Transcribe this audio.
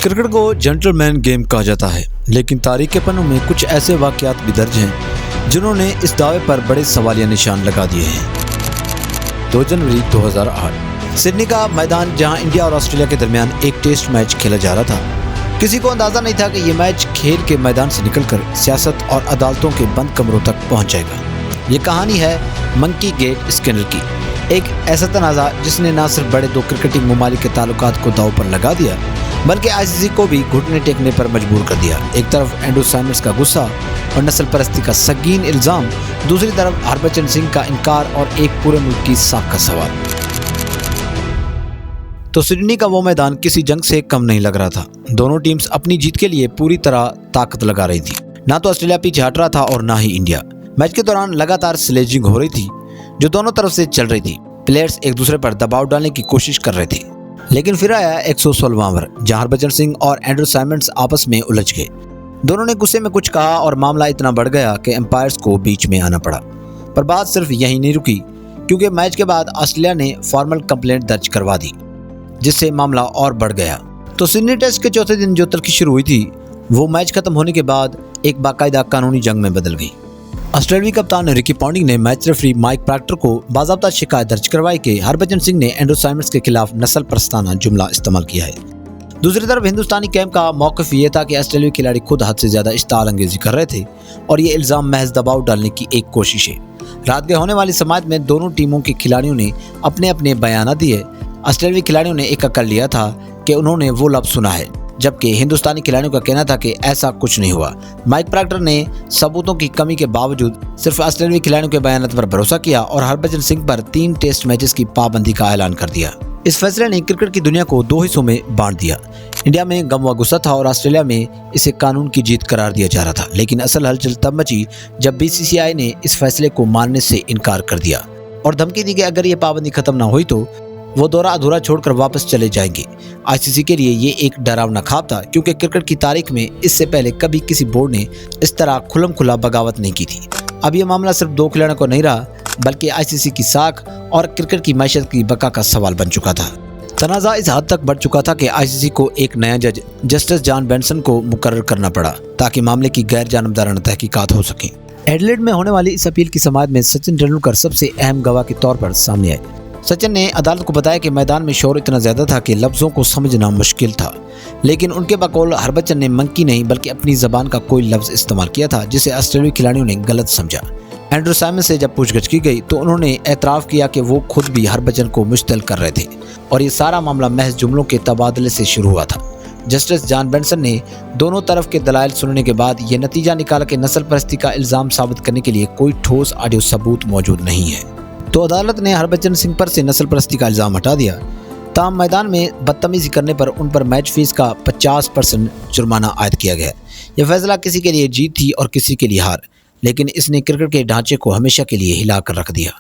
Cricket को gentleman game कहा जाता है, लेकिन तारीख के पन्नों में कुछ ऐसे वाकयात भी दर्ज हैं जिन्होंने इस दावे पर बड़े सवालिया निशान लगा दिए हैं। 2 जनवरी 2008 सिडनी का मैदान, जहां इंडिया और ऑस्ट्रेलिया के दरमियान एक टेस्ट मैच खेला जा रहा था। किसी को अंदाजा नहीं था कि ये मैच खेल के मैदान से निकलकर सियासत और अदालतों के बंद कमरों तक पहुंच जाएगा। ये कहानी है मंकी गेट स्कैंडल की, एक ऐसा तनाज़ा जिसने न सिर्फ बड़े 2 क्रिकेटिंग ममालिक के ताल्लुकात को दांव पर लगा दिया, बल्कि आईसीसी को भी घुटने टेकने पर मजबूर कर दिया। एक तरफ एंड्रू साइमंड्स का गुस्सा और नस्ल परस्ती का संगीन इल्ज़ाम, दूसरी तरफ हरभजन सिंह का इनकार और एक पूरे मुल्क की साख का सवाल। तो सिडनी का वो मैदान किसी जंग से कम नहीं लग रहा था। दोनों टीम्स अपनी जीत के लिए पूरी तरह ताकत लगा रही थी। ना तो ऑस्ट्रेलिया पीछे हट रहा था और ना ही इंडिया। मैच के दौरान लगातार स्लेजिंग हो रही थी जो दोनों तरफ से चल रही थी। प्लेयर्स एक दूसरे पर दबाव डालने की कोशिश कर रहे थे, लेकिन फिर आया 116वां ओवर, जहां हरभजन सिंह और एंड्रू साइमंड्स आपस में उलझ गए। दोनों ने गुस्से में कुछ कहा और मामला इतना बढ़ गया कि एम्पायर्स को बीच में आना पड़ा। पर बात सिर्फ यही नहीं रुकी, क्योंकि मैच के बाद ऑस्ट्रेलिया ने फॉर्मल कंप्लेंट दर्ज करवा दी, जिससे मामला और बढ़ गया। तो सिडनी टेस्ट के चौथे दिन जो तल्खी शुरू हुई थी, वो मैच खत्म होने के बाद एक बाकायदा कानूनी जंग में बदल गई। ऑस्ट्रेलियाई कप्तान रिकी पॉन्टिंग ने मैच रेफरी माइक प्रैक्टर को बाज़ाब्ता शिकायत दर्ज करवाई कि हरभजन सिंह ने एंड्रू साइमंड्स के खिलाफ नस्ल परस्ताना जुमला इस्तेमाल किया है। दूसरी तरफ हिंदुस्तानी कैंप का मौक़िफ़ ये था कि ऑस्ट्रेलियाई खिलाड़ी खुद हद से ज़्यादा इश्तिआल अंगेज़ी कर रहे थे और ये इल्ज़ाम महज दबाव डालने की एक कोशिश है। रात के होने वाली समाअत में दोनों टीमों के खिलाड़ियों ने अपने अपने बयान दिए। ऑस्ट्रेलियाई खिलाड़ियों ने एक कर लिया था कि उन्होंने वो लफ्ज़ सुना है, जबकि हिंदुस्तानी खिलाड़ियों का कहना था कि ऐसा कुछ नहीं हुआ। माइक प्रैक्टर ने सबूतों की कमी के बावजूद सिर्फ ऑस्ट्रेलियाई खिलाड़ियों के बयान पर भरोसा किया और हरभजन सिंह पर 3 टेस्ट मैचेस की पाबंदी का ऐलान कर दिया। इस फैसले ने क्रिकेट की दुनिया को 2 हिस्सों में बांट दिया। इंडिया में गम व गुस्सा था और ऑस्ट्रेलिया में इसे कानून की जीत करार दिया जा रहा था। लेकिन असल हलचल तब मची जब बीसीसीआई ने इस फैसले को मानने से इनकार कर दिया और धमकी दी कि अगर ये पाबंदी खत्म ना हुई तो वो दौरा अधूरा छोड़कर वापस चले जाएंगे। आईसीसी के लिए ये एक डरावना ख्वाब था, क्योंकि क्रिकेट की तारीख में इससे पहले कभी किसी बोर्ड ने इस तरह खुल्लम खुला बगावत नहीं की थी। अब ये मामला सिर्फ 2 खिलाड़ियों को नहीं रहा, बल्कि आईसीसी की साख और क्रिकेट की मैशत की बका का सवाल बन चुका था। तनाज़ा इस हद तक बढ़ चुका था कि आईसीसी को एक नया जज जस्टिस जॉन बेंसन को मुकर्रर करना पड़ा, ताकि मामले की गैर जानबदाराना तहकीकात हो सके। एडिलेड में होने वाली इस अपील की समाअत में सचिन तेंदुलकर सबसे अहम गवाह के तौर पर सामने आए। सचिन ने अदालत को बताया कि मैदान में शोर इतना ज्यादा था कि लफ्जों को समझना मुश्किल था, लेकिन उनके बकौल हरभजन ने मंकी नहीं बल्कि अपनी जबान का कोई लफ्ज इस्तेमाल किया था, जिसे ऑस्ट्रेलियाई खिलाड़ियों ने गलत समझा। एंड्रू साइमंड्स से जब पूछगछ की गई तो उन्होंने एतराफ़ किया कि वो खुद भी हरभजन को मुश्तिल कर रहे थे और ये सारा मामला महज जुमलों के तबादले से शुरू हुआ था। जस्टिस जॉन बेंसन ने दोनों तरफ के दलाइल सुनने के बाद ये नतीजा निकाला कि नस्ल परस्ती का इल्ज़ाम साबित करने के लिए कोई ठोस ऑडियो सबूत मौजूद नहीं है। तो अदालत ने हरभजन सिंह पर से नस्ल परस्ती का इल्ज़ाम हटा दिया। ताम मैदान में बदतमीजी करने पर उन पर मैच फीस का 50% जुर्माना आयद किया गया। यह फैसला किसी के लिए जीत थी और किसी के लिए हार, लेकिन इसने क्रिकेट के ढांचे को हमेशा के लिए हिला कर रख दिया।